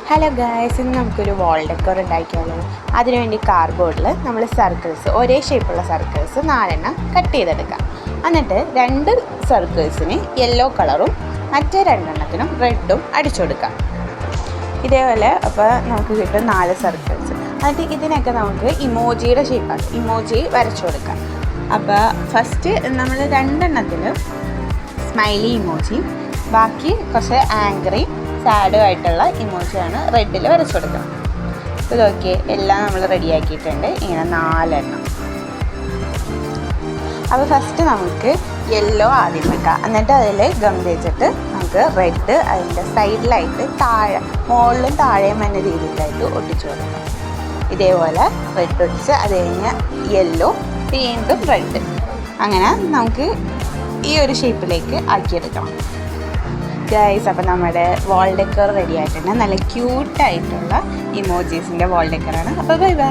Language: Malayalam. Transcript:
ഹലോ ഗായ്സ്, ഇന്ന് നമുക്കൊരു വാൾ ഡെക്കോർ ഉണ്ടാക്കിയാലോ. അതിനുവേണ്ടി കാർഡ്ബോർഡിൽ നമ്മൾ സർക്കിൾസ്, ഒരേ ഷേപ്പുള്ള സർക്കിൾസ് 4 കട്ട് ചെയ്തെടുക്കാം. എന്നിട്ട് 2 സർക്കിൾസിന് യെല്ലോ കളറും മറ്റേ 2 റെഡും അടിച്ചു കൊടുക്കാം. ഇതേപോലെ അപ്പോൾ നമുക്ക് കിട്ടും 4 സർക്കിൾസ്. എന്നിട്ട് ഇതിനൊക്കെ നമുക്ക് ഇമോജിയുടെ ഷേപ്പാണ്, ഇമോജി വരച്ചു കൊടുക്കാം. അപ്പോൾ ഫസ്റ്റ് നമ്മൾ 2 സ്മൈലി ഇമോജിയും ബാക്കി കുറച്ച് ആംഗ്രി സാഡും ആയിട്ടുള്ള ഇമോജിയാണ് റെഡിൽ വരച്ചു കൊടുക്കുക. ഇത് ഓക്കെ, എല്ലാം നമ്മൾ റെഡിയാക്കിയിട്ടുണ്ട്. ഇങ്ങനെ 4. അപ്പോൾ ഫസ്റ്റ് നമുക്ക് യെല്ലോ ആദ്യം വെക്കാം. എന്നിട്ട് അതിൽ ഗം തേച്ചിട്ട് നമുക്ക് റെഡ് അതിൻ്റെ സൈഡിലായിട്ട് താഴെ, മുകളിലും താഴെയും എന്ന രീതിയിലായിട്ട് ഒട്ടിച്ചു കൊടുക്കാം. ഇതേപോലെ റെഡ് ഒട്ടിച്ച് അത് കഴിഞ്ഞ് യെല്ലോ, വീണ്ടും റെഡ്, അങ്ങനെ നമുക്ക് ഈ ഒരു ഷേപ്പിലേക്ക് ആക്കിയെടുക്കണം ഗൈസ്. അപ്പോൾ നമ്മുടെ വാൾ ഡെക്കർ റെഡി ആയിട്ടുണ്ട്. നല്ല ക്യൂട്ടായിട്ടുള്ള ഇമോജീസിൻ്റെ വാൾ ഡെക്കറാണ്. അപ്പോൾ ബൈ ബൈ.